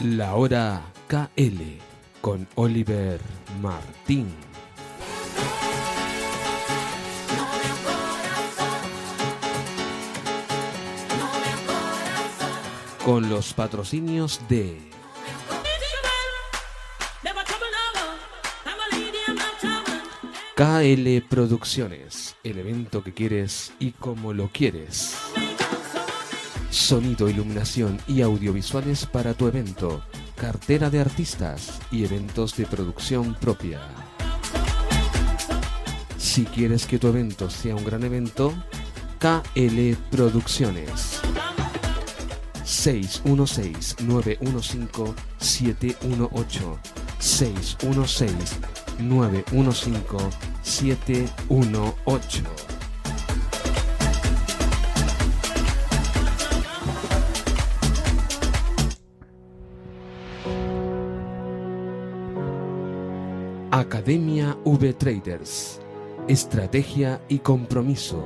La Hora KL con Oliver Martín. Con los patrocinios de KL Producciones, el evento que quieres y como lo quieres. Sonido, iluminación y audiovisuales para tu evento, cartera de artistas y eventos de producción propia. Si quieres que tu evento sea un gran evento, KL Producciones. 616-915-718 616-915-718. Academia V Traders. Estrategia y compromiso.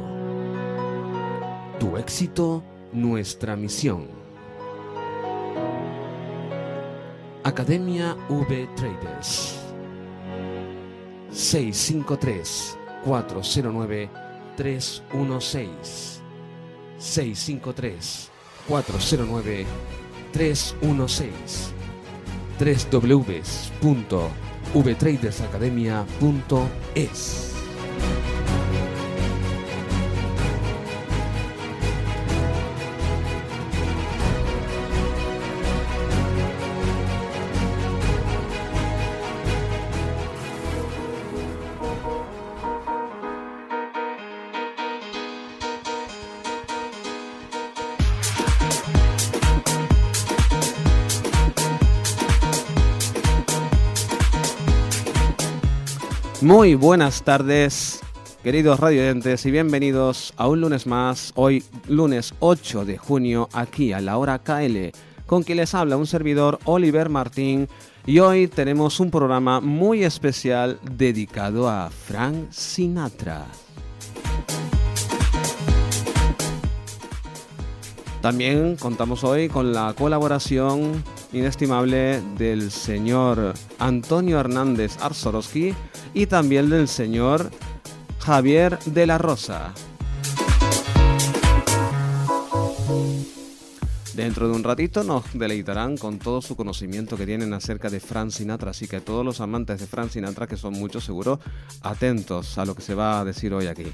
Tu éxito, nuestra misión. Academia V Traders. 653-409-316 653-409-316 www.vtradersacademia.es. Muy buenas tardes, queridos radioyentes, y bienvenidos a un lunes más, hoy lunes 8 de junio, aquí a la hora KL, con quien les habla un servidor, Oliver Martín, y hoy tenemos un programa muy especial dedicado a Frank Sinatra. También contamos hoy con la colaboración inestimable del señor Antonio Hernández Arsorowski y también del señor Javier de la Rosa. Dentro de un ratito nos deleitarán con todo su conocimiento que tienen acerca de Frank Sinatra, así que todos los amantes de Frank Sinatra, que son muchos seguro, atentos a lo que se va a decir hoy aquí.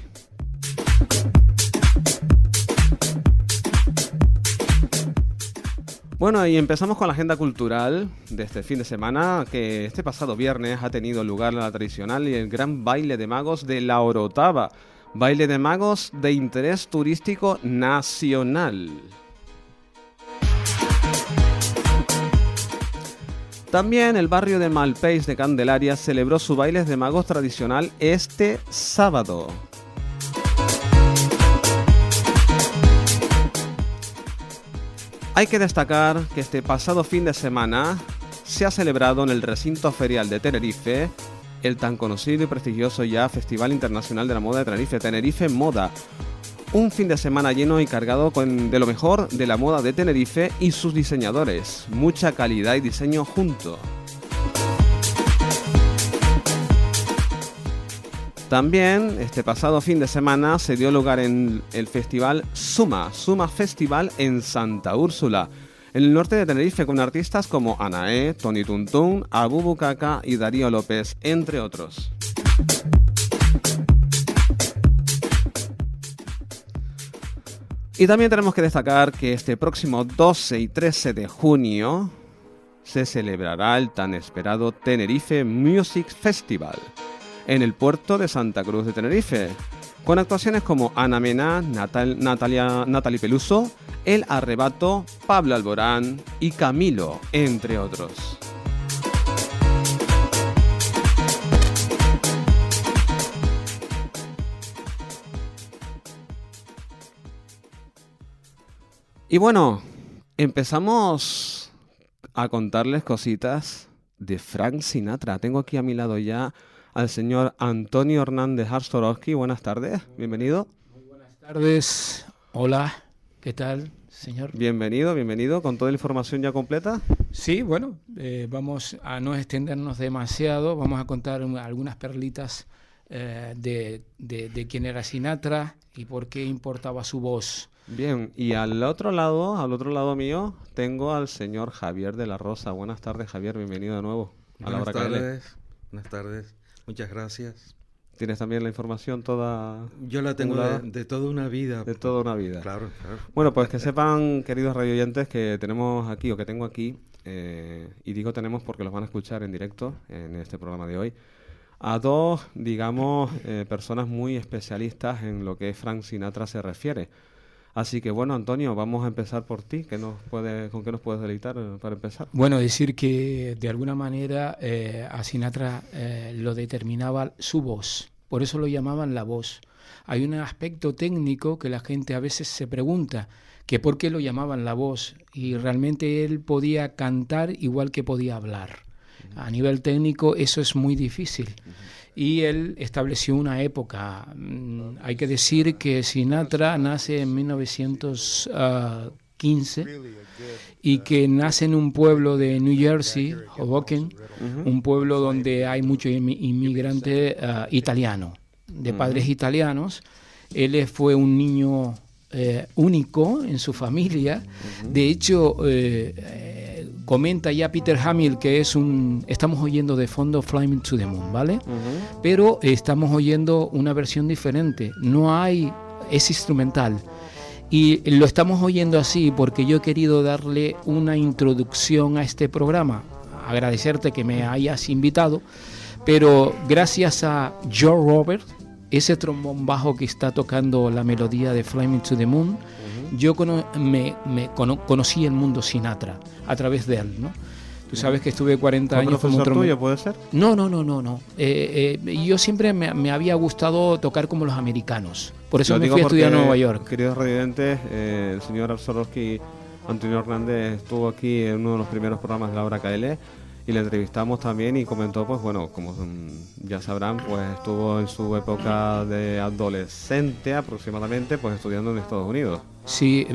Bueno, y empezamos con la agenda cultural de este fin de semana, que este pasado viernes ha tenido lugar la tradicional y el gran baile de magos de la Orotava, baile de magos de interés turístico nacional. También el barrio de Malpais de Candelaria celebró su baile de magos tradicional este sábado. Hay que destacar que este pasado fin de semana se ha celebrado en el recinto ferial de Tenerife el tan conocido y prestigioso ya Festival Internacional de la Moda de Tenerife, Tenerife Moda. Un fin de semana lleno y cargado de lo mejor de la moda de Tenerife y sus diseñadores. Mucha calidad y diseño junto. También este pasado fin de semana se dio lugar en el festival Suma Festival en Santa Úrsula, en el norte de Tenerife, con artistas como Anaé, Tony Tuntún, Abu Bukaka y Darío López, entre otros. Y también tenemos que destacar que este próximo 12 y 13 de junio se celebrará el tan esperado Tenerife Music Festival en el puerto de Santa Cruz de Tenerife, con actuaciones como Ana Mena, Natalie Peluso, El Arrebato, Pablo Alborán y Camilo, entre otros. Y bueno, empezamos a contarles cositas de Frank Sinatra. Tengo aquí a mi lado ya al señor Antonio Hernández Arsorowski. Buenas tardes, bienvenido. Muy buenas tardes, hola, ¿qué tal? señor. Bienvenido, con toda la información ya completa. Sí, bueno, vamos a no extendernos demasiado, vamos a contar algunas perlitas de quién era Sinatra y por qué importaba su voz. Bien, y al otro lado mío, tengo al señor Javier de la Rosa. Buenas tardes, Javier, bienvenido de nuevo a la hora KL. Buenas tardes, muchas gracias. ¿Tienes también la información toda? Yo la tengo de toda una vida. De toda una vida. Claro. Bueno, pues que sepan, queridos radioyentes, que tenemos aquí, o que tengo aquí, y digo tenemos porque los van a escuchar en directo en este programa de hoy, a dos, digamos, personas muy especialistas en lo que Frank Sinatra se refiere. Así que bueno, Antonio, vamos a empezar por ti. ¿Con qué nos puedes deleitar para empezar? Bueno, decir que de alguna manera a Sinatra lo determinaba su voz, por eso lo llamaban la voz. Hay un aspecto técnico que la gente a veces se pregunta, que por qué lo llamaban la voz, y realmente él podía cantar igual que podía hablar. A nivel técnico eso es muy difícil. Y él estableció una época. Hay que decir que Sinatra nace en 1915 y que nace en un pueblo de New Jersey, Hoboken, un pueblo donde hay mucho inmigrante italiano, de padres italianos. Él fue un niño único en su familia. De hecho, comenta ya Peter Hamill que estamos oyendo de fondo Flying to the Moon, ¿vale? Pero estamos oyendo una versión diferente, es instrumental. Y lo estamos oyendo así porque yo he querido darle una introducción a este programa, agradecerte que me hayas invitado, pero gracias a Joe Roberts, ese trombón bajo que está tocando la melodía de Flying to the Moon, yo conocí el mundo Sinatra a través de él, ¿no? Tú sabes que estuve 40 años como profesor tuyo, ¿puede ser? No. Yo siempre me había gustado tocar como los americanos. Por eso me fui a estudiar a Nueva York. Queridos residentes, el señor Arsorowski Antonio Hernández estuvo aquí en uno de los primeros programas de la hora KL y le entrevistamos también y comentó, pues bueno, como ya sabrán, pues estuvo en su época de adolescente aproximadamente, pues estudiando en Estados Unidos. Sí,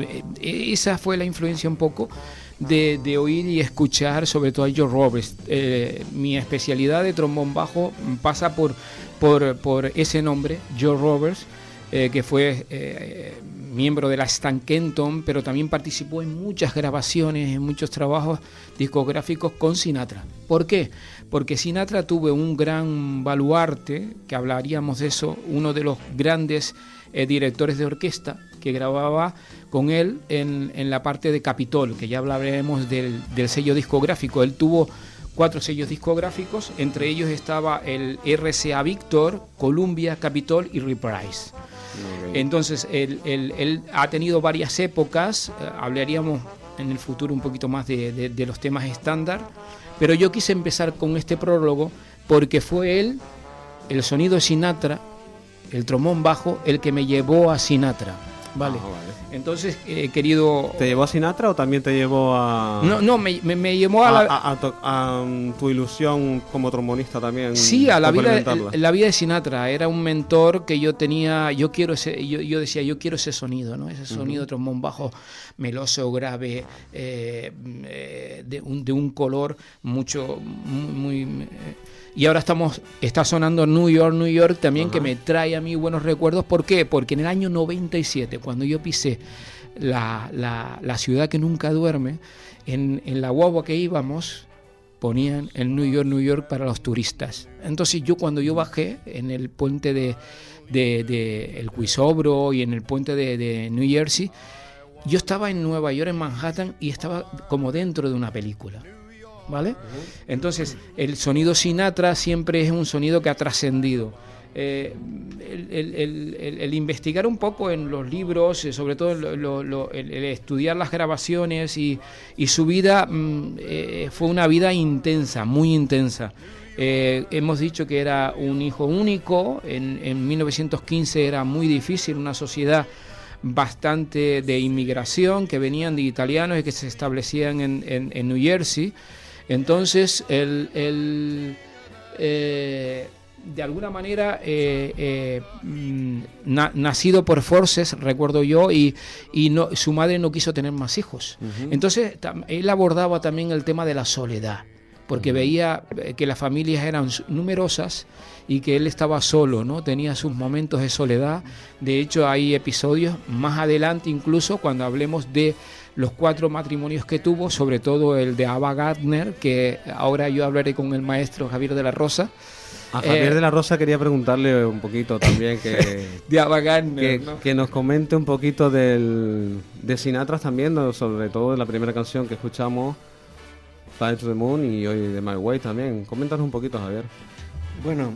esa fue la influencia un poco de oír y escuchar, sobre todo a Joe Roberts. Mi especialidad de trombón bajo pasa por ese nombre, Joe Roberts, que fue miembro de la Stan Kenton, pero también participó en muchas grabaciones, en muchos trabajos discográficos con Sinatra. ¿Por qué? Porque Sinatra tuvo un gran baluarte, que hablaríamos de eso, uno de los grandes directores de orquesta que grababa con él en la parte de Capitol, que ya hablaremos del sello discográfico. Él tuvo 4 sellos discográficos, entre ellos estaba el RCA Victor, Columbia, Capitol y Reprise. Okay. Entonces, él ha tenido varias épocas, hablaríamos en el futuro un poquito más de los temas estándar, pero yo quise empezar con este prólogo porque fue él, el sonido de Sinatra, el trombón bajo, el que me llevó a Sinatra. Vale. Vale. Entonces, querido... ¿Te llevó a Sinatra o también te llevó a...? No, me llevó a tu ilusión como trombonista también. Sí, a la vida de Sinatra. Era un mentor que yo tenía. Yo decía, yo quiero ese sonido, ¿no? Ese sonido de trombón bajo, meloso, grave, de un color muy y ahora está sonando New York también, que me trae a mí buenos recuerdos. ¿Por qué? Porque en el año 97, cuando yo pisé la ciudad que nunca duerme, en la guagua que íbamos, ponían el New York para los turistas. Entonces cuando yo bajé en el puente de el Cuisobro y en el puente de New Jersey, yo estaba en Nueva York, en Manhattan, y estaba como dentro de una película. ¿Vale? Entonces, el sonido Sinatra siempre es un sonido que ha trascendido. El investigar un poco en los libros, sobre todo el estudiar las grabaciones y su vida, fue una vida intensa, muy intensa. Hemos dicho que era un hijo único. En 1915 era muy difícil, una sociedad bastante de inmigración, que venían de italianos y que se establecían en New Jersey. Entonces, de alguna manera nacido por Forces, recuerdo yo, y su madre no quiso tener más hijos. Entonces él abordaba también el tema de la soledad, porque veía que las familias eran numerosas y que él estaba solo, ¿no? Tenía sus momentos de soledad. De hecho, hay episodios más adelante, incluso cuando hablemos de los 4 matrimonios que tuvo, sobre todo el de Ava Gardner, que ahora yo hablaré con el maestro Javier de la Rosa. A Javier de la Rosa quería preguntarle un poquito también de Ava Gardner, ¿no? Que nos comente un poquito de Sinatra también, ¿no? Sobre todo de la primera canción que escuchamos, Fly to the Moon, y hoy de My Way también. Coméntanos un poquito, Javier. Bueno,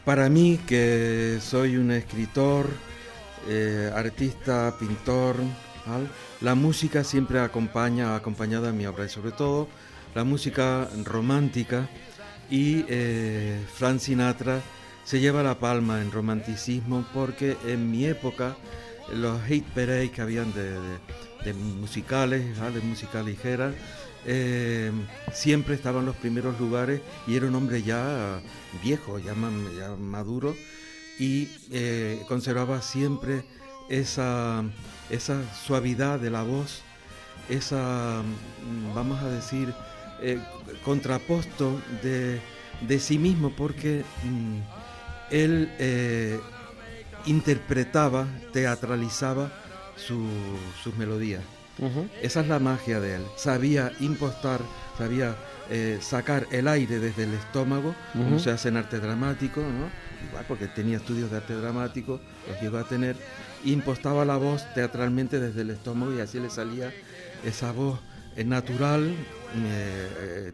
para mí, que soy un escritor, artista, pintor, ¿vale? La música siempre ha acompañado a mi obra, y sobre todo la música romántica, y Frank Sinatra se lleva la palma en romanticismo, porque en mi época los hit parades que habían de musicales, ¿vale? De música ligera, siempre estaba en los primeros lugares, y era un hombre ya viejo, ya maduro, y conservaba siempre esa suavidad de la voz, vamos a decir, contraposto de sí mismo, porque él interpretaba, teatralizaba sus melodías. Esa es la magia de él. Sabía impostar, sabía sacar el aire desde el estómago, como se hace en arte dramático, ¿no? Igual, porque tenía estudios de arte dramático, los llegó a tener. Impostaba la voz teatralmente desde el estómago, y así le salía esa voz natural,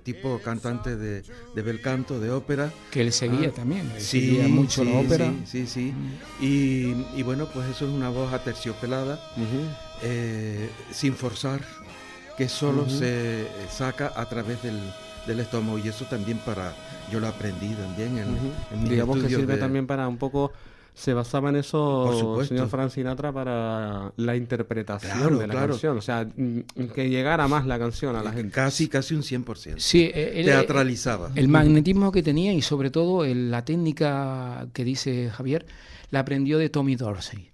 tipo cantante de bel canto, de ópera. Que él seguía también, seguía mucho la ópera. Sí. Y bueno, pues eso es una voz aterciopelada, sin forzar, que solo se saca a través del estómago, y eso también yo lo aprendí también en mi digamos que sirve de... también para un poco, se basaba en eso, por supuesto, señor Frank Sinatra, para la interpretación de la canción, o sea, que llegara más la canción a la gente. Casi un 100%. Sí, teatralizaba. El magnetismo que tenía, y sobre todo la técnica que dice Javier, la aprendió de Tommy Dorsey.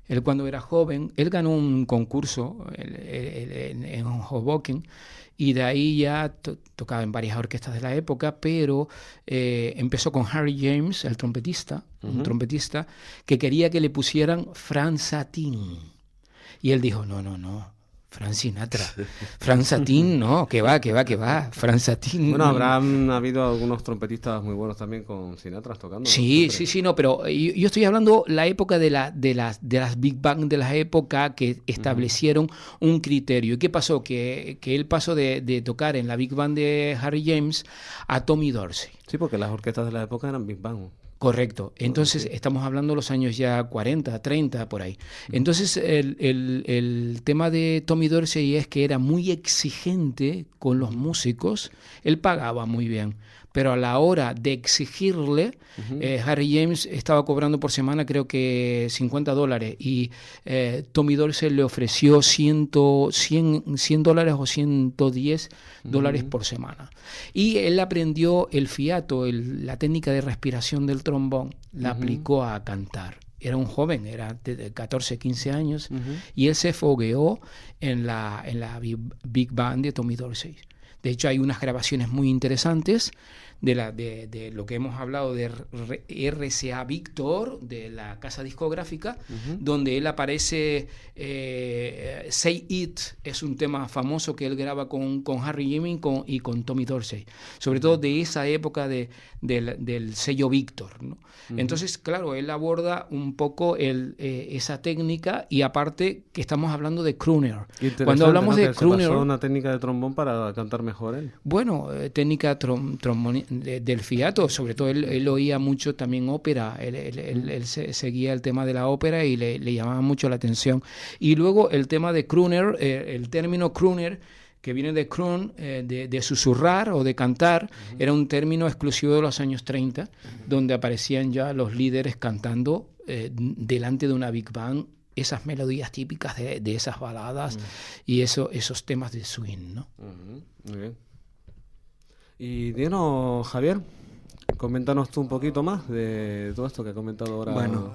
Él, cuando era joven, él ganó un concurso en Hoboken, y de ahí ya tocaba en varias orquestas de la época, pero empezó con Harry James, el trompetista, un trompetista que quería que le pusieran Frank Satin. Y él dijo, no, Frank Sinatra. Frank Satin, no, que va. Frank Satin. Bueno, habrán habido algunos trompetistas muy buenos también con Sinatra tocando. Sí, no, pero yo estoy hablando la época de las Big Band, de la época que establecieron un criterio. ¿Y qué pasó? Que él pasó de tocar en la Big Band de Harry James a Tommy Dorsey. Sí, porque las orquestas de la época eran Big Band. Correcto. Entonces, estamos hablando de los años ya 40, 30, por ahí. Entonces, el tema de Tommy Dorsey es que era muy exigente con los músicos. Él pagaba muy bien, pero a la hora de exigirle, Harry James estaba cobrando por semana creo que $50, y Tommy Dorsey le ofreció $100 o $110 por semana. Y él aprendió el fiato, la técnica de respiración del trombón, la aplicó a cantar. Era un joven, era de 14, 15 años, y él se fogueó en la Big Band de Tommy Dorsey. De hecho, hay unas grabaciones muy interesantes de lo que hemos hablado de RCA Victor, de la casa discográfica, donde él aparece. Say It es un tema famoso que él graba con Harry James y con Tommy Dorsey, sobre todo de esa época del sello Victor, ¿no? Entonces, claro, él aborda un poco esa técnica, y aparte que estamos hablando de crooner. Cuando hablamos de crooner, una técnica de trombón para cantar mejor él. Bueno, técnica del fiato, sobre todo él oía mucho también ópera, él seguía el tema de la ópera y le llamaba mucho la atención. Y luego el tema de crooner, el término crooner, que viene de croon, de susurrar o de cantar, era un término exclusivo de los años 30, donde aparecían ya los líderes cantando delante de una big band esas melodías típicas de esas baladas y esos temas de swing, ¿no? Muy bien. Y dinos, Javier, Coméntanos tú un poquito más de todo esto que ha comentado ahora. Bueno,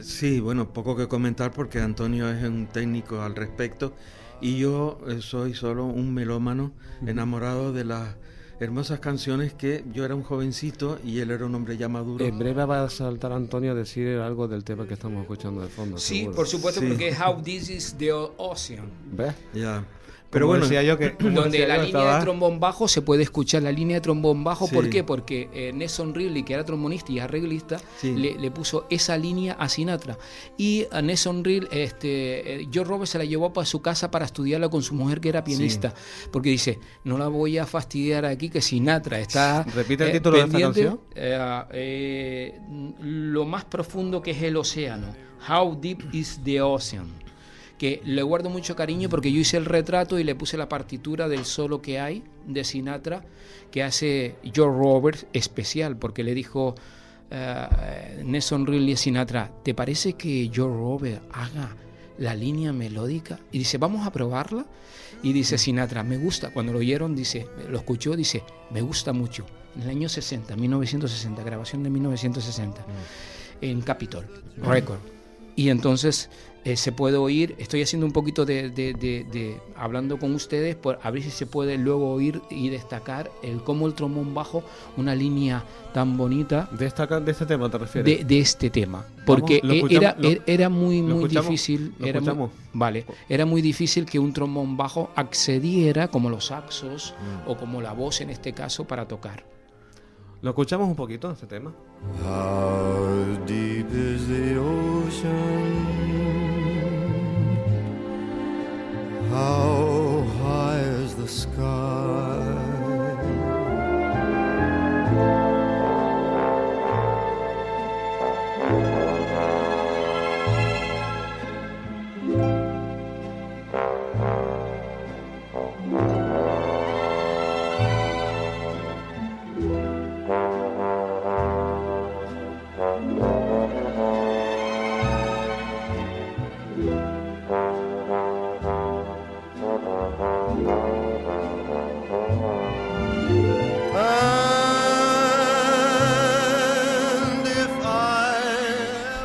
sí, bueno, poco que comentar porque Antonio es un técnico al respecto y yo soy solo un melómano enamorado de las hermosas canciones que yo era un jovencito y él era un hombre ya maduro. En breve va a saltar Antonio a decir algo del tema que estamos escuchando de fondo. Sí, seguro. por supuesto, Sí. porque How This Is the Ocean. ¿Ves? Ya. Pero Pero bueno, decía yo que Donde la línea estaba... de trombón bajo se puede escuchar la línea de trombón bajo. Sí. ¿Por qué? Porque Nelson Riddle, que era trombonista y arreglista, Sí. le puso esa línea a Sinatra. Y a Nelson Riddle, Joe Roberts se la llevó para su casa para estudiarla con su mujer, que era pianista. Porque dice, no la voy a fastidiar aquí, que Sinatra está Repite el título de esta pendiente. canción. Lo más profundo que es el océano. How Deep is the Ocean. Que le guardo mucho cariño porque yo hice el retrato y le puse la partitura del solo que hay de Sinatra que hace Joe Roberts especial, porque le dijo Nelson Riddle a Sinatra, ¿te parece que Joe Roberts haga la línea melódica? Y dice, vamos a probarla. Y dice Sinatra, me gusta. Cuando lo oyeron, dice, lo escuchó, dice, me gusta mucho. En el año 60, 1960, grabación de 1960, en Capitol Record. Y entonces se puede oír, estoy haciendo un poquito de hablando con ustedes, por a ver si se puede luego oír y destacar cómo el trombón bajo, una línea tan bonita ¿De este tema te refieres? de este tema, porque Vamos, lo escuchamos, era muy escuchamos, difícil, lo escuchamos. era muy difícil que un trombón bajo accediera como los saxos o como la voz en este caso para tocar. ¿Lo escuchamos un poquito, este tema? How deep is the ocean? How high is the sky?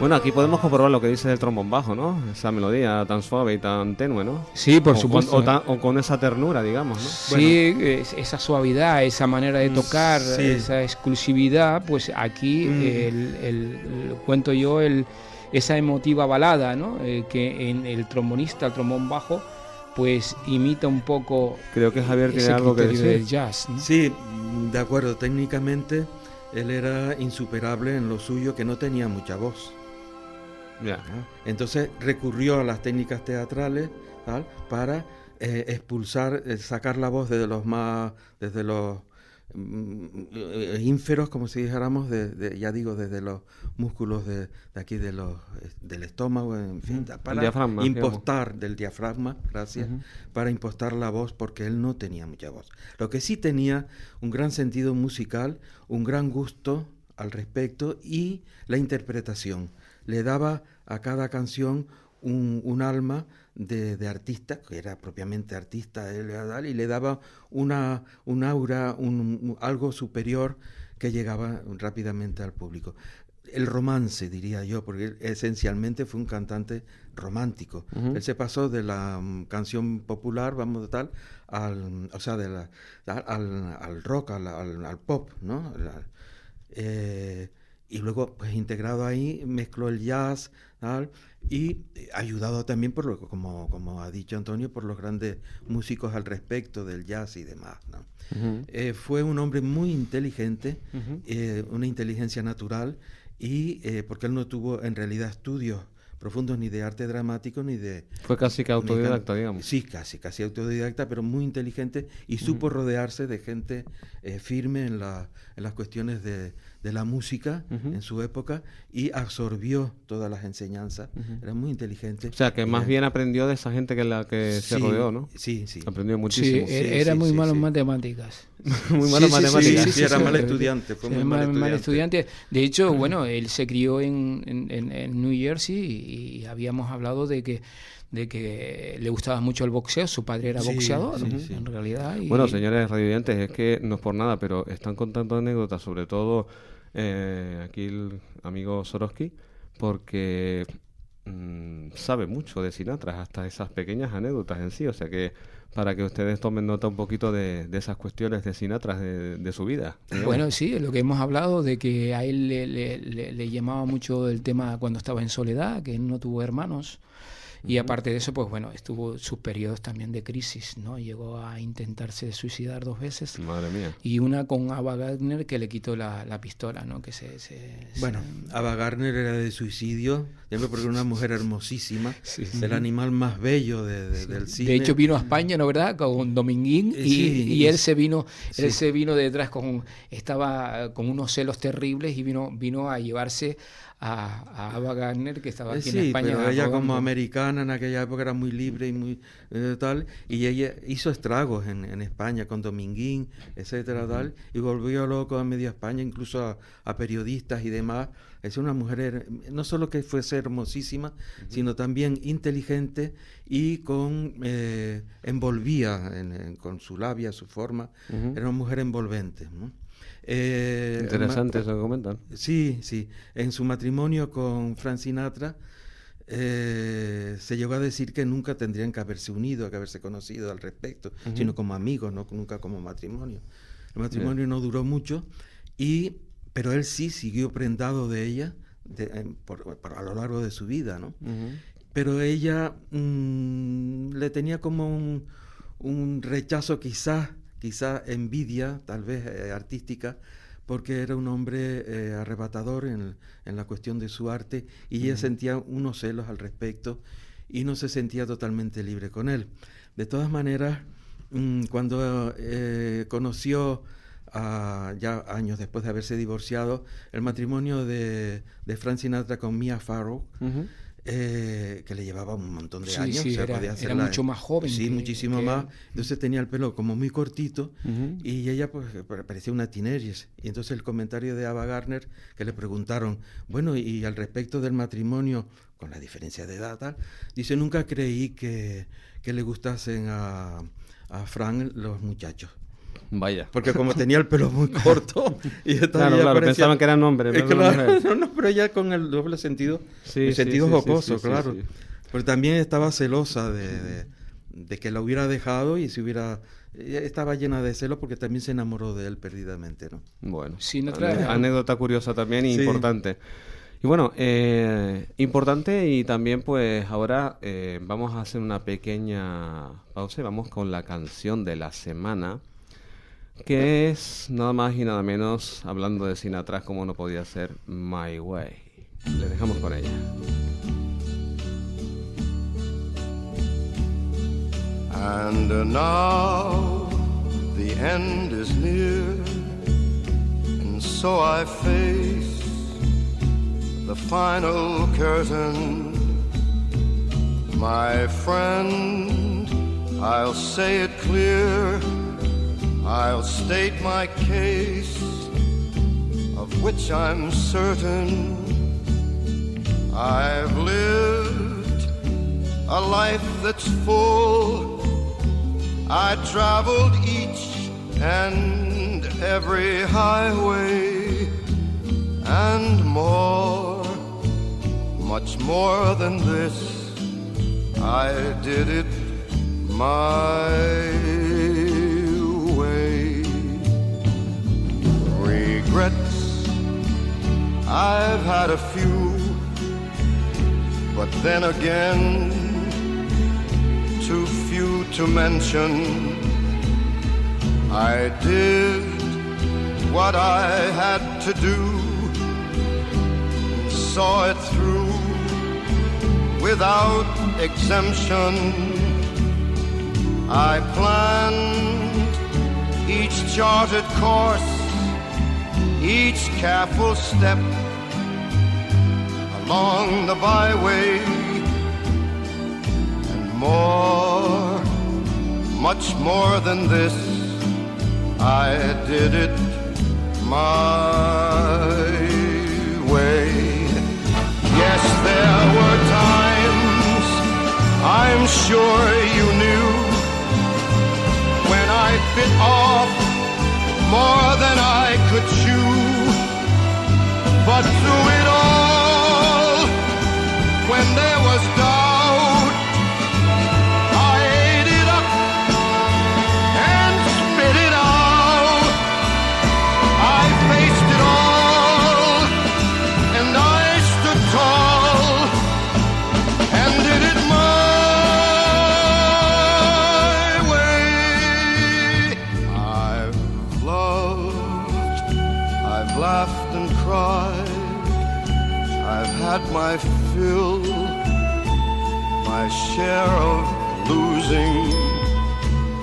Bueno, aquí podemos comprobar lo que dice del trombón bajo, ¿no? Esa melodía tan suave y tan tenue, ¿no? Sí, por O supuesto. o con esa ternura, digamos, ¿no? Sí, esa suavidad, esa manera de tocar, sí. esa exclusividad, pues aquí cuento yo esa emotiva balada, ¿no? Que en el trombonista, el trombón bajo, pues imita un poco Creo que Javier tiene ese algo que criterio decir. del jazz, ¿no? sí, de acuerdo, técnicamente él era insuperable en lo suyo, que no tenía mucha voz. Ya. Entonces recurrió a las técnicas teatrales, ¿tal?, para expulsar, sacar la voz desde los ínferos, como si dijéramos, ya digo, desde los músculos de aquí del estómago, en fin, para diafragma, impostar del diafragma, gracias, para impostar la voz, porque él no tenía mucha voz. Lo que sí tenía un gran sentido musical, un gran gusto al respecto y la interpretación. Le daba a cada canción un alma de artista, que era propiamente artista él, y le daba un aura, algo superior que llegaba rápidamente al público. El romance, diría yo, porque él esencialmente fue un cantante romántico. Él se pasó de la canción popular, vamos, tal, al rock, al pop, ¿no? Y luego, pues integrado ahí, mezcló el jazz, tal, y ayudado también como ha dicho Antonio, por los grandes músicos al respecto del jazz y demás, ¿no? Fue un hombre muy inteligente, una inteligencia natural, y porque él no tuvo en realidad estudios profundos ni de arte dramático ni de... Fue casi que autodidacta, digamos. Sí, casi autodidacta, pero muy inteligente, y supo rodearse de gente firme en las cuestiones de la música en su época, y absorbió todas las enseñanzas. Era muy inteligente. O sea, que más bien aprendió de esa gente se Sí, rodeó, ¿no? Sí. Aprendió Sí, muchísimo. era muy malo en sí. matemáticas. Muy malo en matemáticas. Sí, era mal estudiante, fue muy mal estudiante. De hecho, bueno, él se crió en New Jersey y habíamos hablado de que de que le gustaba mucho el boxeo, su padre era Sí, boxeador, sí, sí. en realidad. Y, Bueno, señores radiovidentes, es que no es por nada, pero están contando anécdotas, sobre todo aquí el amigo Soroski, porque sabe mucho de Sinatra, hasta esas pequeñas anécdotas en sí, o sea que para que ustedes tomen nota un poquito de esas cuestiones de Sinatra, de su vida. digamos. bueno, sí, lo que hemos hablado de que a él le llamaba mucho el tema cuando estaba en soledad, que él no tuvo hermanos. Y aparte de eso, pues bueno, estuvo sus periodos también de crisis, ¿no? Llegó a intentarse suicidar 2 veces. Madre mía. Y una con Ava Gardner, que le quitó la pistola, ¿no? Que Bueno, Ava Gardner era de suicidio, siempre porque era una mujer hermosísima, Sí. el animal más bello del cine. De hecho vino a España, ¿no, verdad? Con Dominguín y él se vino, él se vino detrás estaba con unos celos terribles y vino a llevarse a Ava Gardner, que estaba aquí en España. Pero ella como rodando. americana en aquella época era muy libre y muy tal, y ella hizo estragos en España con Dominguín, etcétera, tal, y volvió loco a media España, incluso a periodistas y demás. Es una mujer, no solo que fuese hermosísima, sino también inteligente y envolvía con su labia, su forma. Era una mujer envolvente, ¿no? Interesante eso que comentan. Sí, sí. En su matrimonio con Frank Sinatra se llegó a decir que nunca tendrían que haberse unido, que haberse conocido al respecto, sino como amigos, no nunca como matrimonio. El matrimonio no duró mucho, pero él sí siguió prendado de ella a lo largo de su vida, ¿no? Pero ella le tenía como un rechazo, quizá envidia, tal vez artística, porque era un hombre arrebatador en la cuestión de su arte, y ella sentía unos celos al respecto y no se sentía totalmente libre con él. De todas maneras, cuando conoció, ya años después de haberse divorciado, el matrimonio de Frank Sinatra con Mia Farrow, que le llevaba un montón de años. Sí, o sea, era mucho más joven. Sí, muchísimo más. Entonces tenía el pelo como muy cortito, y ella pues parecía una teenager. Y entonces el comentario de Ava Gardner, que le preguntaron, bueno, y al respecto del matrimonio, con la diferencia de edad, tal, dice, nunca creí que le gustasen a Frank los muchachos. Vaya. Porque como tenía el pelo muy corto y Claro, pensaban que eran hombres, no eran mujeres. no, pero ya con el doble sentido, Sí, el sí, sentido sí, jocoso, sí, sí, claro. sí. Pero también estaba celosa de que la hubiera dejado, y ella estaba llena de celos porque también se enamoró de él perdidamente, ¿no? Bueno, Sinatra- anécdota curiosa también y Sí. importante. Y bueno, importante, y también pues ahora vamos a hacer una pequeña pausa y vamos con la canción de la semana, que es nada más y nada menos, hablando de Sinatra, como no podía ser, My Way. Le dejamos con ella. And now the end is near, and so I face the final curtain. My friend, I'll say it clear, I'll state my case, of which I'm certain. I've lived a life that's full. I traveled each and every highway, and more, much more than this, I did it my way. Regrets, I've had a few, but then again, too few to mention. I did what I had to do, saw it through without exemption. I planned each charted course, each careful step along the byway, and more, much more than this, I did it my way. Yes, there were times I sure you knew when I bit off more than I could chew. But through it all, when there was doubt, I ate it up and spit it out. I faced it all and I stood tall and did it my way. I've loved, I've laughed and cried, I've had my fill, my share of losing,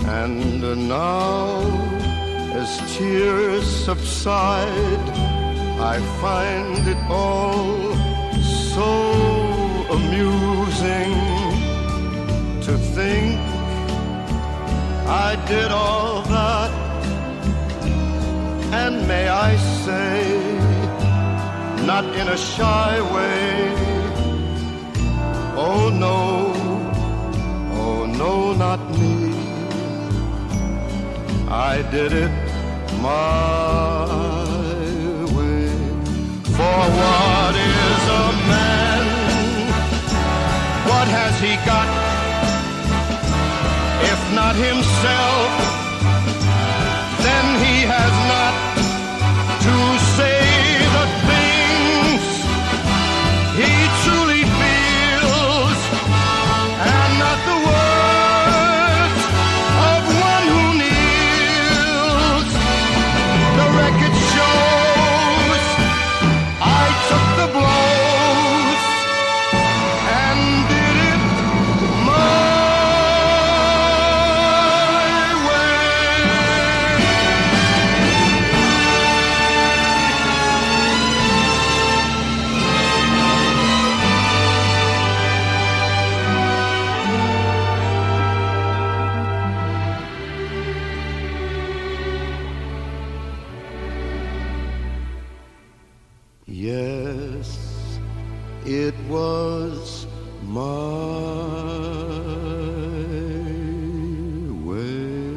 and now as tears subside, I find it all so amusing to think I did all that, and may I say, not in a shy way, oh no, not me. I did it my way. For what is a man? What has he got? If not himself, then he has not to say the things he truly feels, and not the words of one who kneels. The record shows I took the blows and did it my yes, it was my way.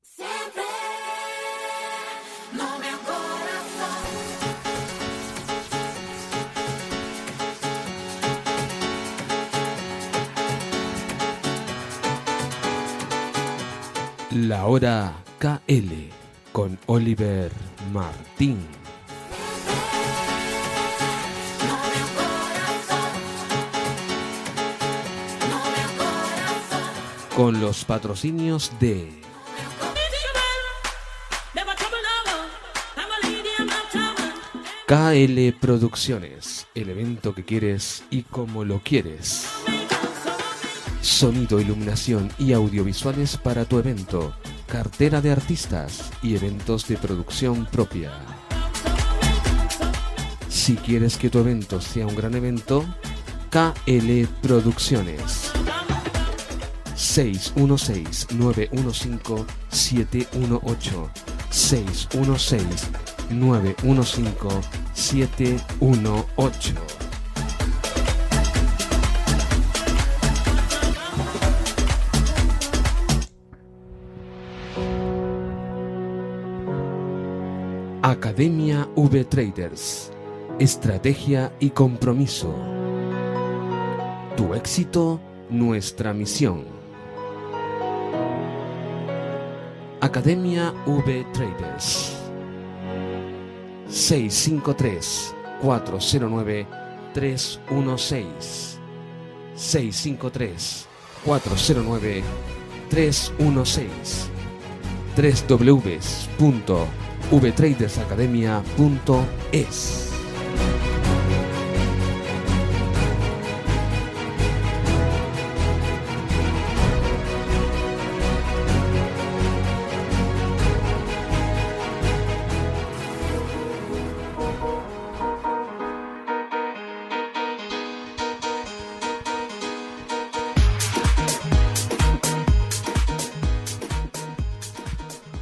Siempre no me corazón. La Hora KL con Oliver Martín. Con los patrocinios de KL Producciones, el evento que quieres y como lo quieres. Sonido, iluminación y audiovisuales para tu evento, cartera de artistas y eventos de producción propia. Si quieres que tu evento sea un gran evento, KL Producciones. 616-915-718 616-915-718. Academia V Traders. Estrategia y compromiso. Tu éxito, nuestra misión. Academia V Traders. 653-409-316. 653-409-316. www.vtradersacademia.es.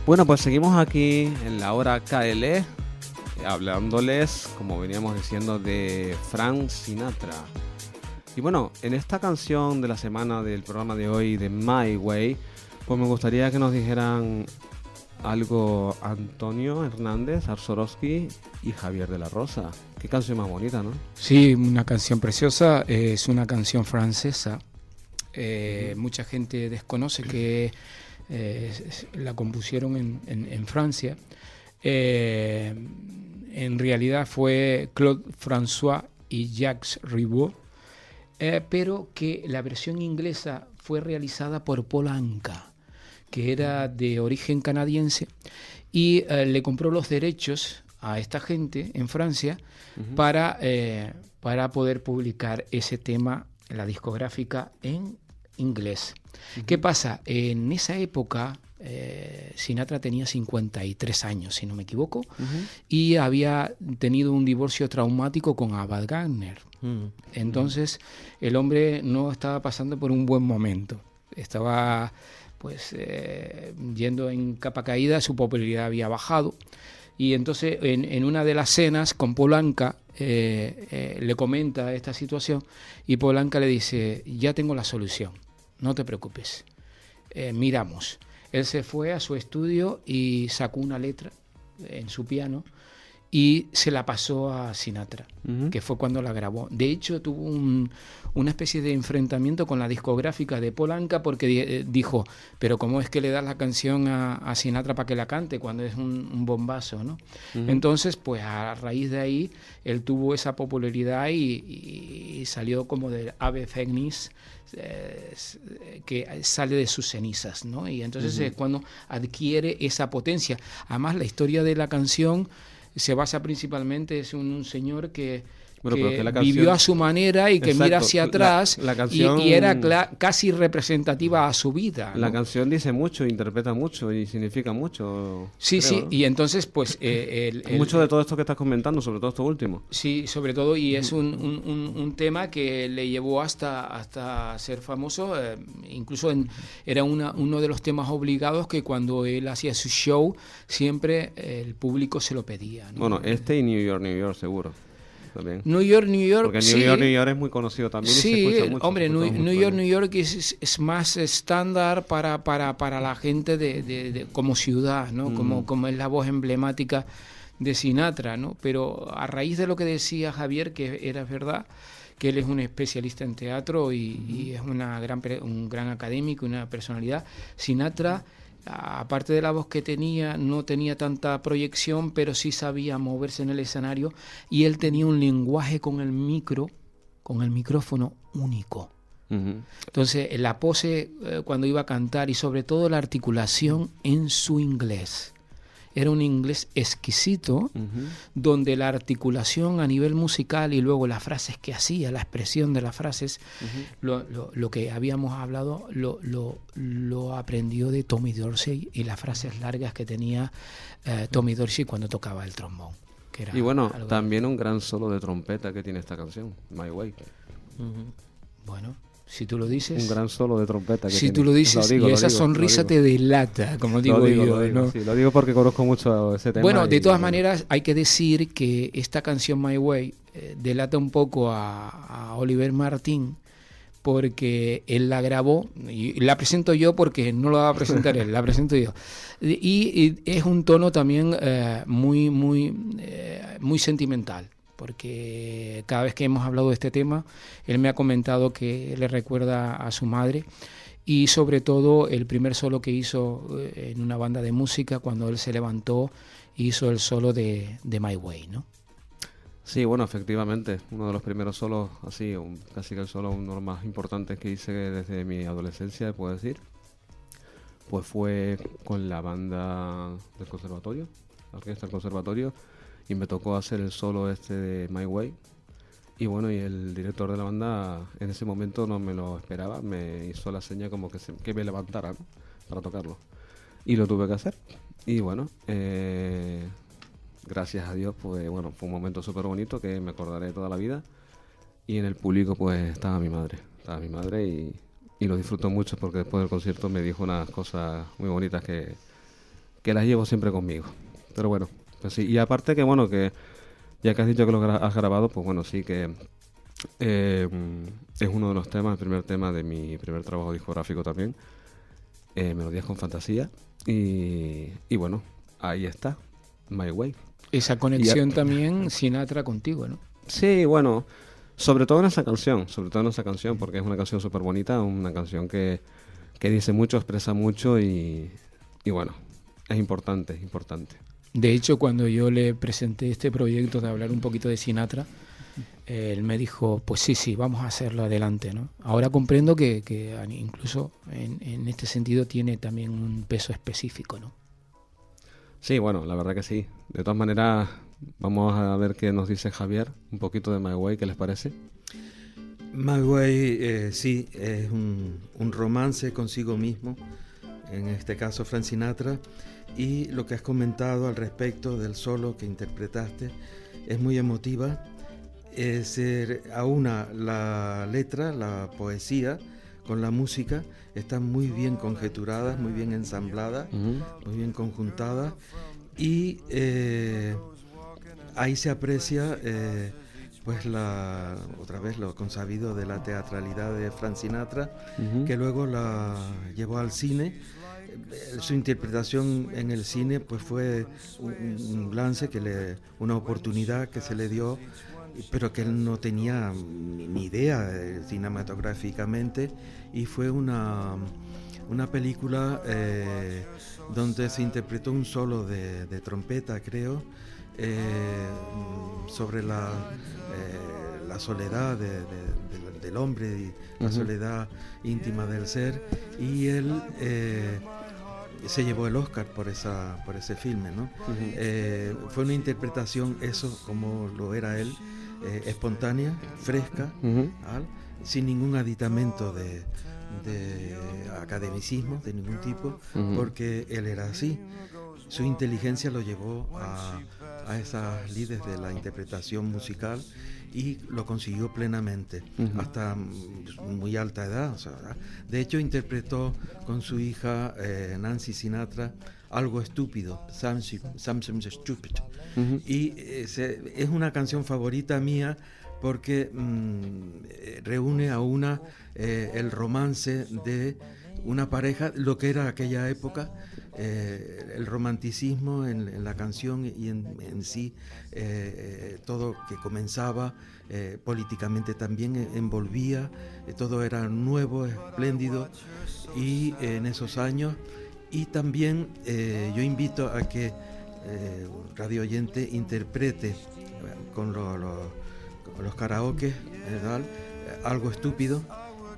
Bueno, pues seguimos aquí en la hora KL, hablándoles, como veníamos diciendo, de Frank Sinatra. Y bueno, en esta canción de la semana del programa de hoy, de My Way, pues me gustaría que nos dijeran algo Antonio Hernández, Arsorowski y Javier de la Rosa. Qué canción más bonita, ¿no? Sí, una canción preciosa, es una canción francesa. Mucha gente desconoce que la compusieron en Francia. En realidad fue Claude François y Jacques Ribot, pero que la versión inglesa fue realizada por Paul Anka, que era de origen canadiense, y le compró los derechos a esta gente en Francia para poder publicar ese tema en la discográfica en inglés. ¿Qué pasa? En esa época Sinatra tenía 53 años, si no me equivoco, y había tenido un divorcio traumático con Ava Gardner. Entonces el hombre no estaba pasando por un buen momento. Estaba pues yendo en capa caída, su popularidad había bajado, y entonces en una de las cenas con Paul Anka le comenta esta situación, y Paul Anka le dice: ya tengo la solución, no te preocupes, miramos. Él se fue a su estudio y sacó una letra en su piano y se la pasó a Sinatra, que fue cuando la grabó. De hecho, tuvo una especie de enfrentamiento con la discográfica de Paul Anka, porque dijo: pero ¿cómo es que le das la canción a Sinatra para que la cante cuando es un bombazo, ¿no? Entonces, pues a raíz de ahí, él tuvo esa popularidad y salió como del ave fénix, que sale de sus cenizas, ¿no? Y entonces es cuando adquiere esa potencia. Además, la historia de la canción se basa principalmente en un señor que vivió a su manera y que mira hacia atrás, la canción, y era casi representativa a su vida, ¿no? La canción dice mucho, interpreta mucho y significa mucho. Sí, creo, sí, ¿no? y entonces pues... mucho de todo esto que estás comentando, sobre todo esto último. Sí, sobre todo, y es un tema que le llevó hasta ser famoso. Incluso era uno de los temas obligados que cuando él hacía su show, siempre el público se lo pedía, ¿no? Bueno, y New York, seguro. También. New York, porque sí. New York es muy conocido también. Sí, y se escucha mucho, hombre, New mucho, York es más estándar para la gente de como ciudad, ¿no? Como es la voz emblemática de Sinatra, ¿no? Pero a raíz de lo que decía Javier, que era verdad, que él es un especialista en teatro y es un gran académico, una personalidad. Sinatra, aparte de la voz que tenía, no tenía tanta proyección, pero sí sabía moverse en el escenario, y él tenía un lenguaje con el micrófono único. Entonces, la pose cuando iba a cantar, y sobre todo la articulación en su inglés. Era un inglés exquisito, donde la articulación a nivel musical y luego las frases que hacía, la expresión de las frases, lo que habíamos hablado, lo aprendió de Tommy Dorsey, y las frases largas que tenía Tommy Dorsey cuando tocaba el trombón. Que era y bueno, algo... también un gran solo de trompeta que tiene esta canción, My Way. Bueno, si tú lo dices... Un gran solo de trompeta que si tiene. tú lo dices, y esa sonrisa te delata, como digo yo, ¿no? Sí, lo digo porque conozco mucho ese tema. Bueno, de todas maneras, hay que decir que esta canción My Way delata un poco a Oliver Martín, porque él la grabó, y la presento yo porque no la va a presentar él, la presento yo. Y es un tono también muy sentimental, porque cada vez que hemos hablado de este tema, él me ha comentado que le recuerda a su madre, y sobre todo el primer solo que hizo en una banda de música, cuando él se levantó, hizo el solo de My Way, ¿no? Sí, bueno, efectivamente, uno de los primeros solos, así, casi que el solo, uno de los más importantes que hice desde mi adolescencia, puedo decir, pues fue con la banda del conservatorio, la orquesta del conservatorio, y me tocó hacer el solo de My Way. Y bueno, y el director de la banda en ese momento no me lo esperaba, me hizo la seña como que me levantara, ¿no?, para tocarlo. Y lo tuve que hacer. Y bueno, gracias a Dios, pues bueno, fue un momento súper bonito que me acordaré toda la vida. Y en el público pues estaba mi madre y lo disfruto mucho, porque después del concierto me dijo unas cosas muy bonitas que que las llevo siempre conmigo. Pero bueno, pues sí. Y aparte que bueno, que ya que has dicho que lo has grabado, pues bueno, sí que es uno de los temas, el primer tema de mi primer trabajo discográfico también, Melodías con Fantasía. Y bueno, ahí está, My Way. Esa conexión también Sinatra contigo, ¿no? Sí, bueno, sobre todo en esa canción, porque es una canción súper bonita, una canción que dice mucho, expresa mucho y bueno, es importante. De hecho, cuando yo le presenté este proyecto de hablar un poquito de Sinatra, él me dijo, pues sí, vamos a hacerlo adelante, ¿no? Ahora comprendo que incluso en este sentido tiene también un peso específico, ¿no? Sí, bueno, la verdad que sí. De todas maneras, vamos a ver qué nos dice Javier, un poquito de My Way, ¿qué les parece? My Way, sí, es un romance consigo mismo, en este caso Frank Sinatra, y lo que has comentado al respecto del solo que interpretaste es muy emotiva. Aúna la letra, la poesía con la música, están muy bien conjeturadas, muy bien ensambladas, muy bien conjuntadas, y ahí se aprecia pues otra vez lo consabido de la teatralidad de Frank Sinatra, que luego la llevó al cine. Su interpretación en el cine pues fue un lance, una oportunidad que se le dio, pero que él no tenía ni idea cinematográficamente, y fue una película donde se interpretó un solo de trompeta, creo, sobre la soledad del hombre y la soledad íntima del ser, y él se llevó el Oscar por ese filme, ¿no? Fue una interpretación, eso como lo era él, espontánea, fresca, sin ningún aditamento de academicismo de ningún tipo, porque él era así. Su inteligencia lo llevó a esas lides de la interpretación musical y lo consiguió plenamente, hasta muy alta edad. O sea, de hecho, interpretó con su hija Nancy Sinatra Algo Estúpido, Something's Stupid. Y es una canción favorita mía porque reúne a el romance de una pareja, lo que era aquella época, el romanticismo en la canción y en sí, todo que comenzaba, políticamente también envolvía, todo era nuevo, espléndido, y en esos años. Y también yo invito a que radio oyente interprete con los karaoke, ¿verdad? Algo Estúpido,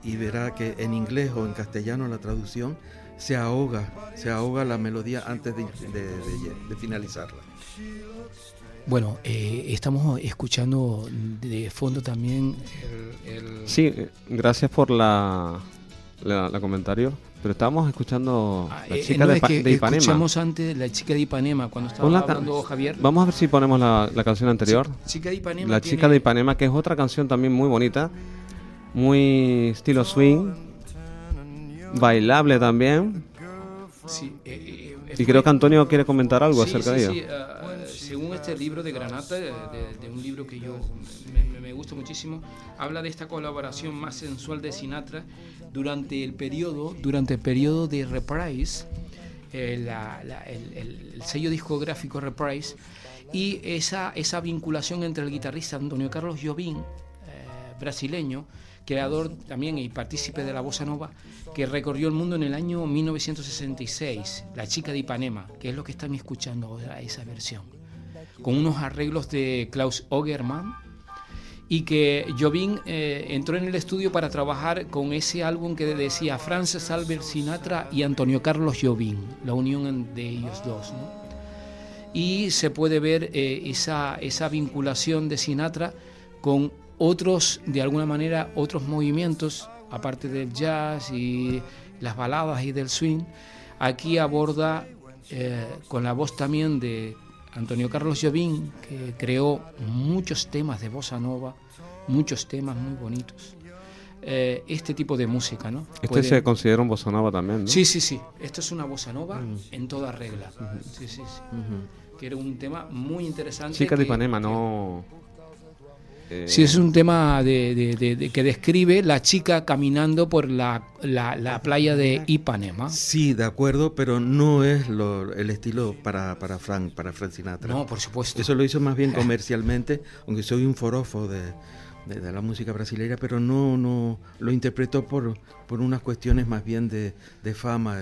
y verá que en inglés o en castellano la traducción se ahoga la melodía antes de finalizarla. Bueno, estamos escuchando de fondo también Sí, gracias por la comentario, pero estábamos escuchando La Chica de Ipanema. Escuchamos antes La Chica de Ipanema, cuando estaba hablando Javier. Vamos a ver si ponemos la canción anterior. Chica de Ipanema. La Chica de Ipanema, que es otra canción también muy bonita, muy estilo swing, bailable también. Sí, y creo que Antonio quiere comentar algo acerca de ello. Según este libro de Granata, de un libro que yo me gusta muchísimo, habla de esta colaboración más sensual de Sinatra durante el periodo de Reprise, el sello discográfico Reprise, y esa vinculación entre el guitarrista Antonio Carlos Jobim, brasileño, creador también y partícipe de la bossa nova, que recorrió el mundo en el año 1966, La Chica de Ipanema, que es lo que están escuchando ahora, esa versión, con unos arreglos de Klaus Ogerman, y que Jobim entró en el estudio para trabajar con ese álbum que decía Frances Albert Sinatra y Antonio Carlos Jobim, la unión de ellos dos, ¿no? Y se puede ver esa vinculación de Sinatra con otros, de alguna manera, otros movimientos, aparte del jazz y las baladas y del swing. Aquí aborda con la voz también de Antonio Carlos Jobim, que creó muchos temas de bossa nova, muchos temas muy bonitos. este tipo de música, ¿no? Este se considera un bossa nova también, ¿no? Sí. Esto es una bossa nova en toda regla. Sí. Que era un tema muy interesante. Chica de Ipanema, ¿no? Sí, es un tema que describe la chica caminando por la playa de Ipanema. Sí, de acuerdo, pero no es el estilo para Frank Sinatra. No, por supuesto. Eso lo hizo más bien comercialmente, aunque soy un forofo de la música brasileña, pero no lo interpretó por unas cuestiones más bien de fama.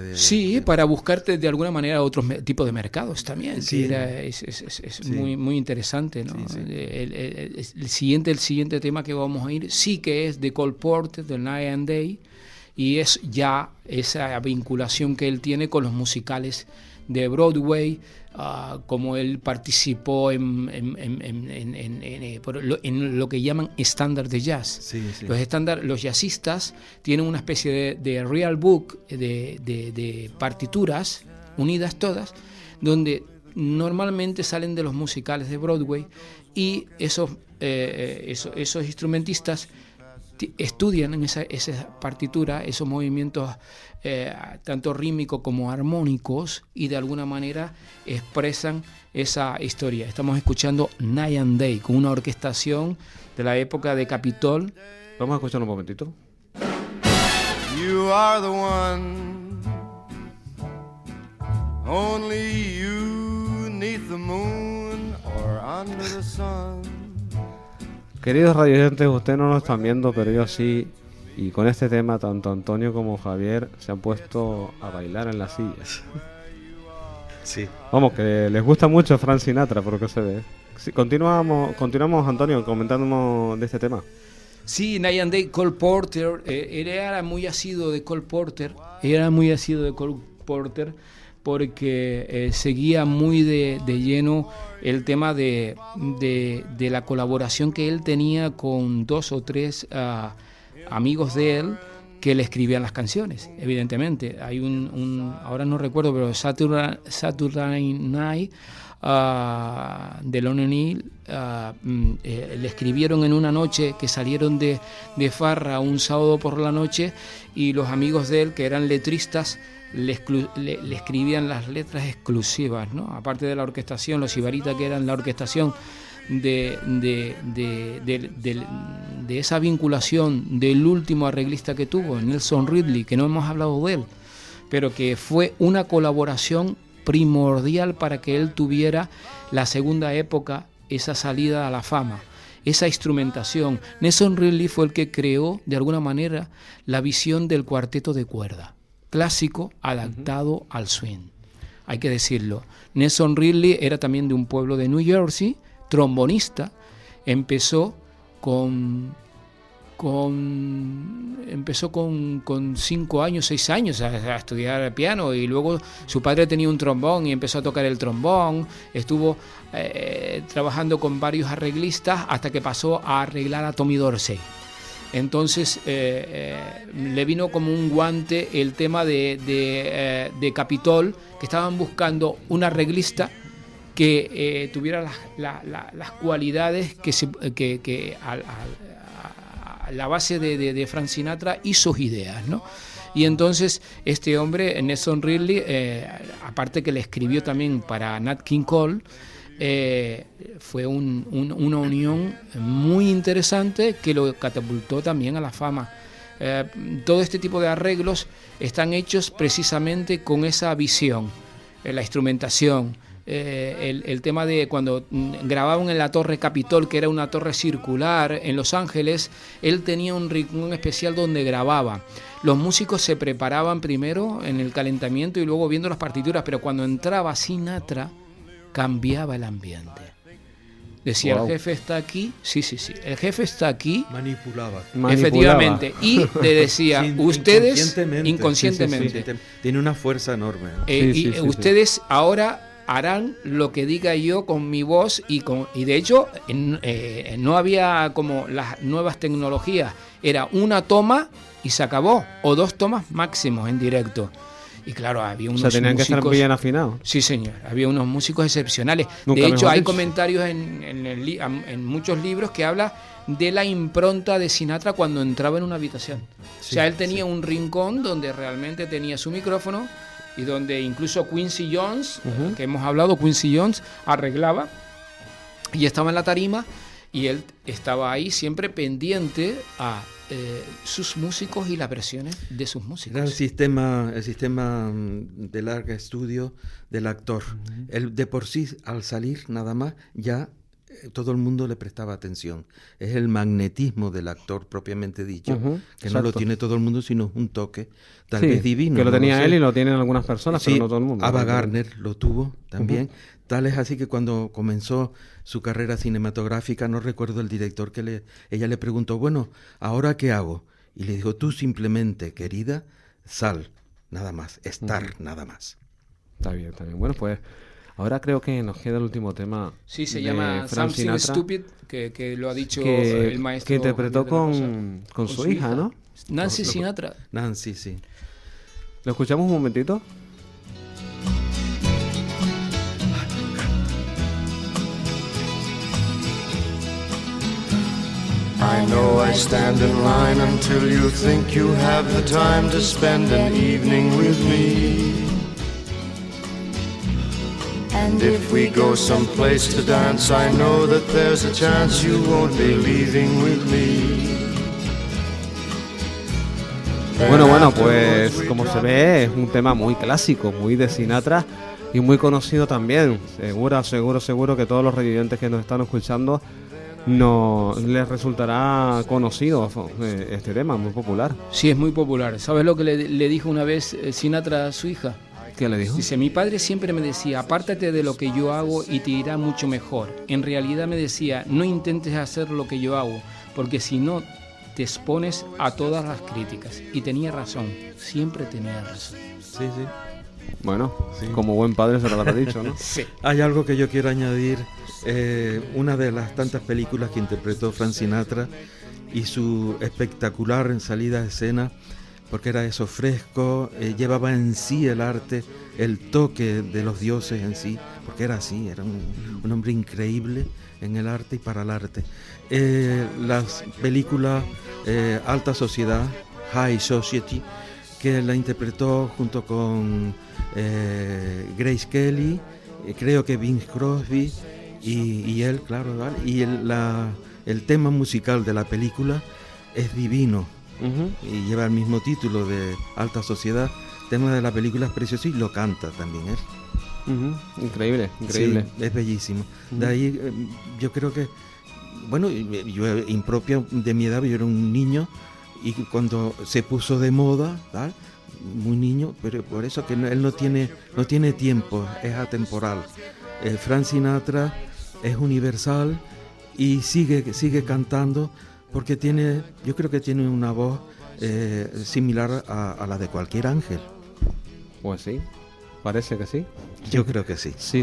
Para buscarte de alguna manera otros tipos de mercados también. Sí. Es muy interesante, ¿no? Sí. El siguiente tema que vamos a ir sí que es de Cole Porter, de Night and Day, y es ya esa vinculación que él tiene con los musicales de Broadway, como él participó en lo que llaman estándar de jazz. Sí. Los jazzistas tienen una especie de real book de partituras unidas todas, donde normalmente salen de los musicales de Broadway, y esos instrumentistas estudian en esa partitura esos movimientos tanto rítmicos como armónicos, y de alguna manera expresan esa historia. Estamos escuchando Night and Day con una orquestación de la época de Capitol. Vamos a escuchar un momentito. You are the one, only you, 'neath the moon or under the sun. Queridos radioyentes, ustedes no lo están viendo, pero yo sí. Y con este tema, tanto Antonio como Javier se han puesto a bailar en las sillas. Sí. Vamos, que les gusta mucho Frank Sinatra, por lo que se ve. Sí, continuamos, Antonio, comentándonos de este tema. Sí, Night and Day, Cole Porter, era muy asiduo de Cole Porter, porque seguía muy de lleno el tema de la colaboración que él tenía con 2 o 3 amigos de él que le escribían las canciones. Evidentemente, hay ahora no recuerdo, pero Saturday Night de Lon O'Neill, le escribieron en una noche que salieron de farra un sábado por la noche, y los amigos de él, que eran letristas, le escribían las letras exclusivas, ¿no? Aparte de la orquestación, los Sibarita, que eran la orquestación de esa vinculación del último arreglista que tuvo, Nelson Ridley, que no hemos hablado de él, pero que fue una colaboración primordial para que él tuviera la segunda época, esa salida a la fama, esa instrumentación. Nelson Ridley fue el que creó de alguna manera la visión del cuarteto de cuerda clásico adaptado al swing, hay que decirlo. Nelson Ridley era también de un pueblo de New Jersey, trombonista, empezó con 5 años, 6 años a estudiar piano, y luego su padre tenía un trombón y empezó a tocar el trombón. Estuvo trabajando con varios arreglistas hasta que pasó a arreglar a Tommy Dorsey. Entonces le vino como un guante el tema de Capitol, que estaban buscando un arreglista que tuviera las cualidades que a la base de Frank Sinatra y sus ideas, ¿no? Y entonces este hombre, Nelson Ridley, aparte que le escribió también para Nat King Cole, fue una unión muy interesante que lo catapultó también a la fama. Todo este tipo de arreglos están hechos precisamente con esa visión, la instrumentación, el tema de cuando grababan en la Torre Capitol, que era una torre circular en Los Ángeles. Él tenía un rincón especial donde grababa. Los músicos se preparaban primero en el calentamiento y luego viendo las partituras, pero cuando entraba Sinatra cambiaba el ambiente. Decía, wow, el jefe está aquí. Sí, el jefe está aquí. Manipulaba. Efectivamente. Y le decía, ustedes inconscientemente. Sí. Tiene una fuerza enorme. Ustedes ahora harán lo que diga yo con mi voz, y de hecho no había como las nuevas tecnologías. Era una toma y se acabó, o 2 tomas máximos en directo. Y claro, había O unos sea, tenían que estar músicos... bien afinados. Sí, señor. Había unos músicos excepcionales. Nunca De hecho, mejor hay dicho. comentarios en muchos libros que habla de la impronta de Sinatra cuando entraba en una habitación. O sea, él tenía un rincón donde realmente tenía su micrófono y donde incluso Quincy Jones, que hemos hablado, Quincy Jones arreglaba y estaba en la tarima y él estaba ahí siempre pendiente a sus músicos y las versiones de sus músicos. Era el sistema de larga estudio del actor. Él de por sí, al salir nada más, ya todo el mundo le prestaba atención. Es el magnetismo del actor propiamente dicho, Ujú, que no lo exacto. tiene todo el mundo, sino un toque tal Sí, vez divino. que lo no tenía sé. él y lo tienen algunas personas, Sí, pero no todo el mundo. Ava Gardner lo tuvo también. Tal es así que cuando comenzó su carrera cinematográfica, no recuerdo el director ella le preguntó, bueno, ¿ahora qué hago? Y le dijo, tú simplemente, querida, sal, nada más, estar, nada más. Está bien, está bien. Bueno, pues ahora creo que nos queda el último tema. Sí, se de llama Frank Something Sinatra, Stupid, que lo ha dicho que, el maestro. que interpretó Miguel de la Rosa. con su hija, ¿no? Nancy Sinatra. Nancy, sí. ¿Lo escuchamos un momentito? I know I stand in line until you think you have the time to spend an evening with me. And if we go someplace to dance, I know that there's a chance you won't be leaving with me. Bueno, pues como se ve es un tema muy clásico, muy de Sinatra y muy conocido también. Seguro que todos los revidentes que nos están escuchando no les resultará conocido este tema, muy popular. Sí, es muy popular. ¿Sabes lo que le dijo una vez Sinatra a su hija? ¿Qué le dijo? Dice, mi padre siempre me decía, apártate de lo que yo hago y te irá mucho mejor. En realidad me decía, no intentes hacer lo que yo hago, porque si no te expones a todas las críticas. Y tenía razón, siempre tenía razón. Sí, sí. Bueno, Sí. como buen padre se lo habrá dicho, ¿no? Sí. Hay algo que yo quiero añadir. Una de las tantas películas que interpretó Frank Sinatra y su espectacular salida de escena, porque era eso fresco, llevaba en sí el arte, el toque de los dioses en sí, porque era así, era un hombre increíble en el arte y para el arte. Las películas Alta Sociedad, High Society, que la interpretó junto con Grace Kelly, creo que Bing Crosby y él, claro, ¿vale? Y el tema musical de la película es divino y lleva el mismo título de Alta Sociedad. El tema de la película es precioso y lo canta también él. Increíble. Sí, es bellísimo. De ahí yo creo que, bueno, yo impropia de mi edad, yo era un niño y cuando se puso de moda, ¿tal? Muy niño, pero por eso que él no tiene tiempo, es atemporal. Frank Sinatra es universal y sigue cantando porque yo creo que tiene una voz similar a la de cualquier ángel. Pues sí, parece que sí. Yo creo que sí. Sí.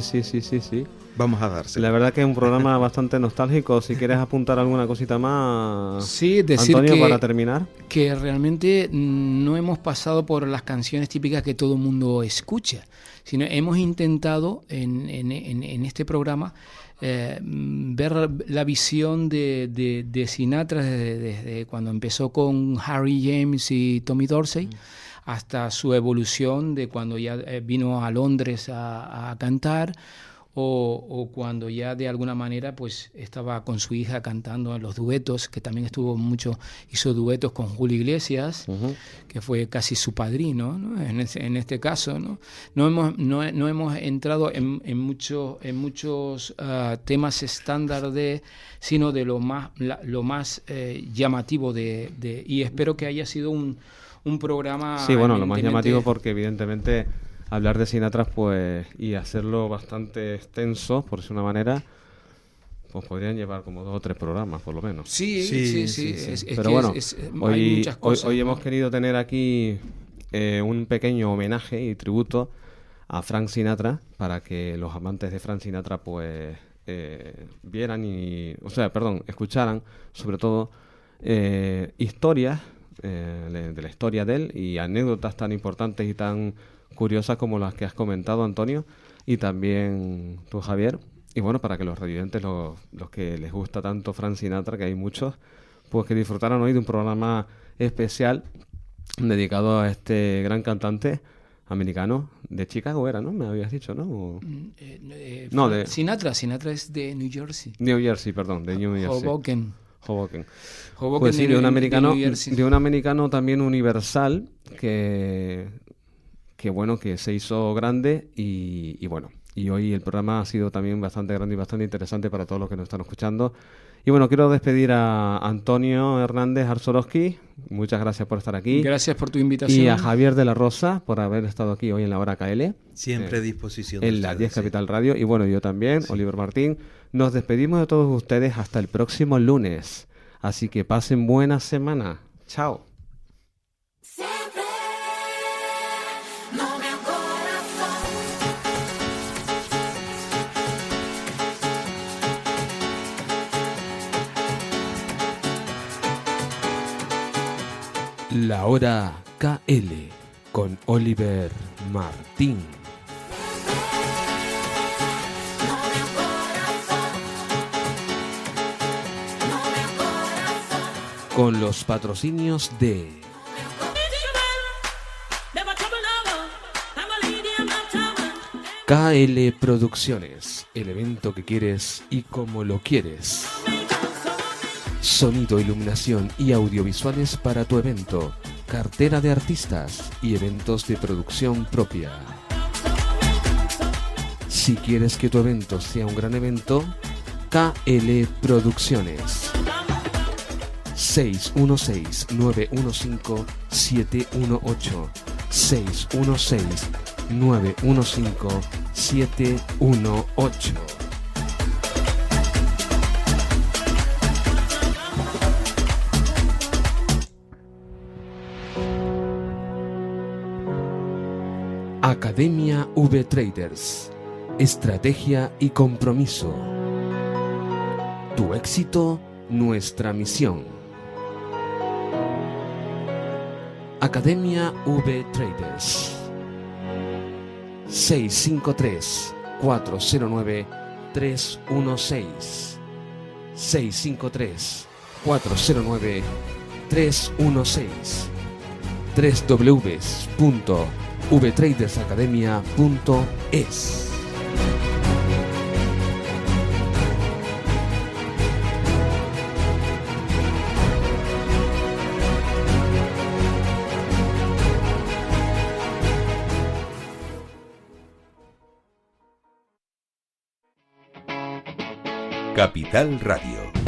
Vamos a dárselo. La verdad que es un programa bastante nostálgico. Si quieres apuntar alguna cosita más, Sí, decir Antonio, para terminar. que realmente no hemos pasado por las canciones típicas que todo el mundo escucha, sino hemos intentado en este programa ver la visión de Sinatra desde cuando empezó con Harry James y Tommy Dorsey hasta su evolución de cuando ya vino a Londres a cantar o cuando ya de alguna manera pues estaba con su hija cantando en los duetos, que también hizo duetos con Julio Iglesias, que fue casi su padrino, ¿no? En este caso, ¿no? No hemos entrado en muchos temas estándar sino de lo más llamativo y espero que haya sido un programa. Sí, bueno, lo más eminentemente- llamativo porque evidentemente hablar de Sinatra pues y hacerlo bastante extenso, por decir una manera, pues podrían llevar como 2 o 3 programas por lo menos. Sí. Es Pero que bueno, hay hoy muchas cosas, hoy ¿no? hemos querido tener aquí un pequeño homenaje y tributo a Frank Sinatra para que los amantes de Frank Sinatra pues escucharan sobre todo historias de la historia de él y anécdotas tan importantes y tan curiosas como las que has comentado, Antonio, y también tú, Javier. Y bueno, para que los revidentes, los que les gusta tanto Frank Sinatra, que hay muchos, pues que disfrutaran hoy de un programa especial dedicado a este gran cantante americano de Chicago, era, ¿no? Me habías dicho, ¿no? No, de Sinatra es de New Jersey. New Jersey, perdón, de New Jersey. Hoboken. Hoboken. Hoboken Pues sí, de un americano, New Jersey. de un americano también universal que bueno, que se hizo grande y bueno, y hoy el programa ha sido también bastante grande y bastante interesante para todos los que nos están escuchando. Y bueno, quiero despedir a Antonio Hernández Arsorowski, muchas gracias por estar aquí. Gracias por tu invitación. Y a Javier de la Rosa por haber estado aquí hoy en la hora KL. Siempre a disposición de En la ustedes, 10 sí. Capital Radio. Y bueno, yo también, Oliver Martín. Nos despedimos de todos ustedes hasta el próximo lunes. Así que pasen buena semana. Chao. Siempre no me corazón. La hora KL con Oliver Martín. No me corazón. No me corazón. Con los patrocinios de KL Producciones, el evento que quieres y como lo quieres. Sonido, iluminación y audiovisuales para tu evento, cartera de artistas y eventos de producción propia. Si quieres que tu evento sea un gran evento, KL Producciones. 616-915-718 616-915-718. Academia V Traders. Estrategia y compromiso. Tu éxito, nuestra misión. Academia V Traders. 653-409-316. 653-409-316. www.vtradersacademia.es. Capital Radio.